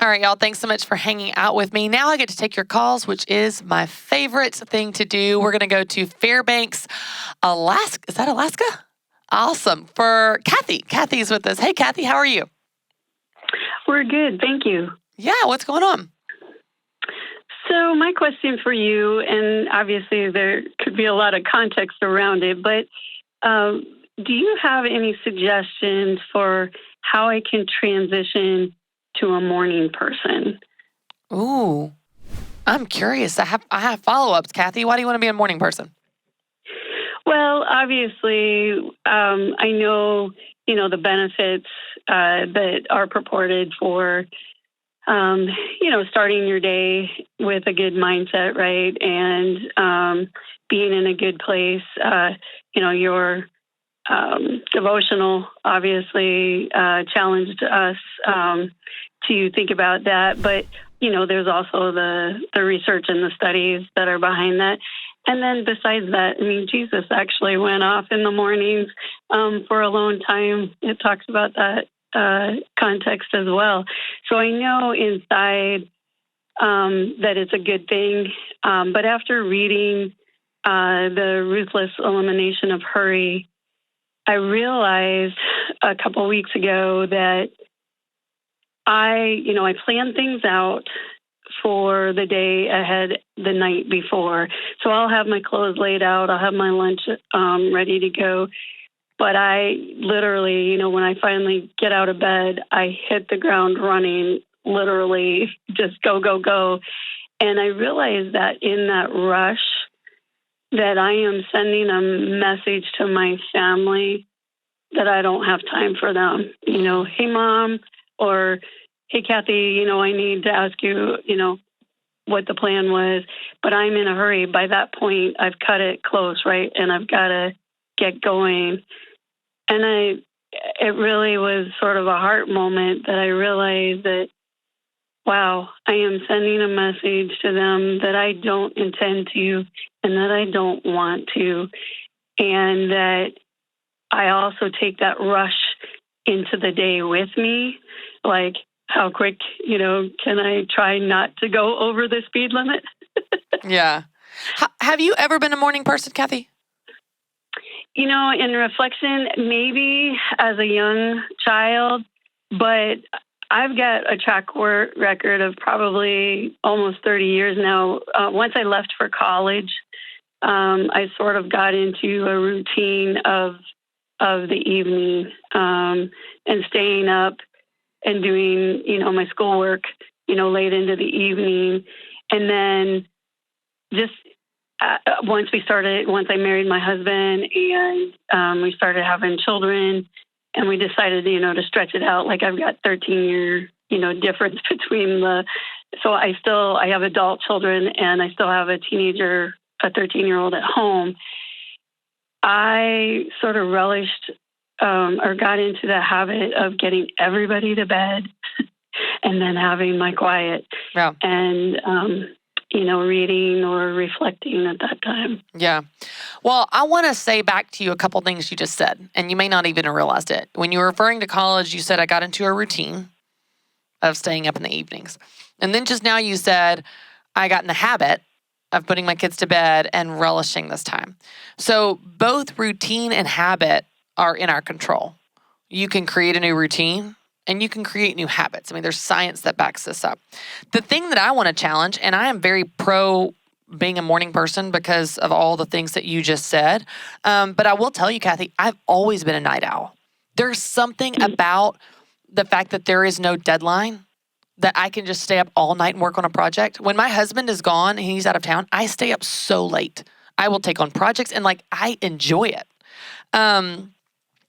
All right, y'all. Thanks so much for hanging out with me. Now I get to take your calls, which is my favorite thing to do. We're going to go to Fairbanks, Alaska. Is that Alaska? Awesome. For Kathy. Kathy's with us. Hey, Kathy, how are you? We're good. Thank you. Yeah, what's going on? So my question for you, and obviously there could be a lot of context around it, but do you have any suggestions for how I can transition to a morning person? Ooh, I'm curious. I have follow-ups, Kathy. Why do you want to be a morning person? Well, obviously, I know, the benefits that are purported for, starting your day with a good mindset, right? And being in a good place. Your devotional obviously challenged us to think about that. But, there's also the research and the studies that are behind that. And then besides that, Jesus actually went off in the mornings for alone time. It talks about that context as well. So I know inside that it's a good thing. But after reading The Ruthless Elimination of Hurry, I realized a couple of weeks ago that I planned things out for the day ahead the night before. So I'll have my clothes laid out. I'll have my lunch ready to go. But I literally, when I finally get out of bed, I hit the ground running, literally just go, go, go. And I realized that in that rush that I am sending a message to my family that I don't have time for them. Hey, Mom, or hey, Kathy, I need to ask you, what the plan was, but I'm in a hurry. By that point, I've cut it close, right? And I've got to get going. And it really was sort of a heart moment that I realized that, wow, I am sending a message to them that I don't intend to and that I don't want to. And that I also take that rush into the day with me. Like, how quick, can I try not to go over the speed limit? Yeah. Have you ever been a morning person, Kathy? In reflection, maybe as a young child, but I've got a track record of probably almost 30 years now. Once I left for college, I sort of got into a routine of the evening and staying up and doing, my schoolwork, late into the evening. And then just once I married my husband and we started having children and we decided, to stretch it out. Like I've got 13-year, difference between so I have adult children and I still have a 13-year-old at home. I sort of relished or got into the habit of getting everybody to bed and then having my quiet and, reading or reflecting at that time. Yeah. Well, I want to say back to you a couple things you just said, and you may not even have realized it. When you were referring to college, you said I got into a routine of staying up in the evenings. And then just now you said I got in the habit of putting my kids to bed and relishing this time. So both routine and habit are in our control. You can create a new routine and you can create new habits. There's science that backs this up. The thing that I want to challenge, and I am very pro being a morning person because of all the things that you just said, but I will tell you, Kathy, I've always been a night owl. There's something about the fact that there is no deadline that I can just stay up all night and work on a project. When my husband is gone and he's out of town, I stay up so late. I will take on projects and I enjoy it.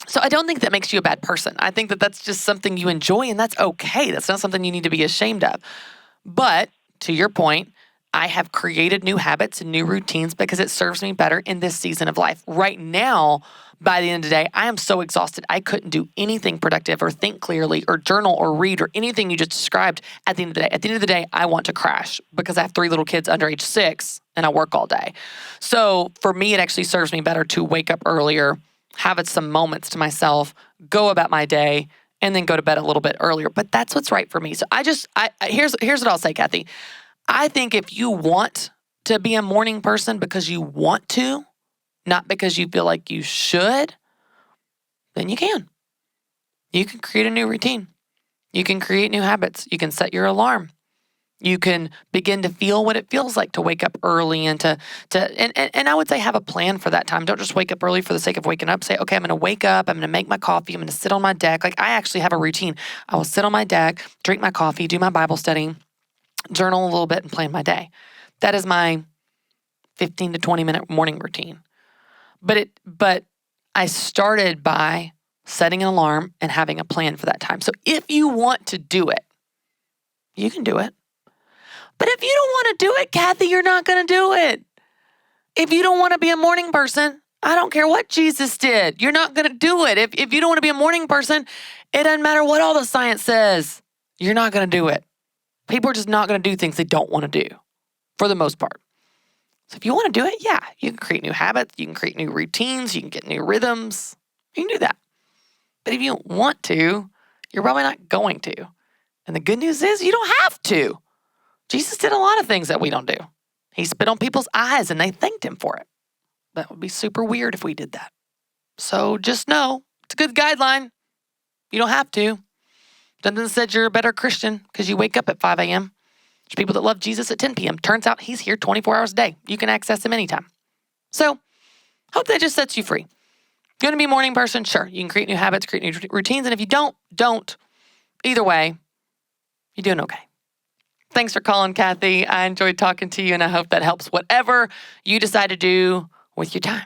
So I don't think that makes you a bad person. I think that that's just something you enjoy and that's okay. That's not something you need to be ashamed of. But to your point, I have created new habits and new routines because it serves me better in this season of life. Right now, by the end of the day, I am so exhausted. I couldn't do anything productive or think clearly or journal or read or anything you just described at the end of the day. At the end of the day, I want to crash because I have 3 little kids under age 6 and I work all day. So for me, it actually serves me better to wake up earlier, have some moments to myself, go about my day, and then go to bed a little bit earlier. But that's what's right for me. So here's what I'll say, Kathy. I think if you want to be a morning person because you want to, not because you feel like you should, then you can. You can create a new routine. You can create new habits. You can set your alarm. You can begin to feel what it feels like to wake up early and and I would say have a plan for that time. Don't just wake up early for the sake of waking up. Say, okay, I'm going to wake up. I'm going to make my coffee. I'm going to sit on my deck. Like I actually have a routine. I will sit on my deck, drink my coffee, do my Bible study, journal a little bit, and plan my day. That is my 15 to 20 minute morning routine. But I started by setting an alarm and having a plan for that time. So if you want to do it, you can do it. But if you don't want to do it, Kathy, you're not going to do it. If you don't want to be a morning person, I don't care what Jesus did. You're not going to do it. If you don't want to be a morning person, it doesn't matter what all the science says. You're not going to do it. People are just not going to do things they don't want to do for the most part. So if you want to do it, yeah, you can create new habits. You can create new routines. You can get new rhythms. You can do that. But if you don't want to, you're probably not going to. And the good news is you don't have to. Jesus did a lot of things that we don't do. He spit on people's eyes and they thanked him for it. That would be super weird if we did that. So just know, it's a good guideline. You don't have to. Nothing said you're a better Christian because you wake up at 5 a.m. There's people that love Jesus at 10 p.m. Turns out he's here 24 hours a day. You can access him anytime. So hope that just sets you free. If you're going to be a morning person, sure. You can create new habits, create new routines. And if you don't. Either way, you're doing okay. Thanks for calling, Kathy. I enjoyed talking to you, and I hope that helps whatever you decide to do with your time.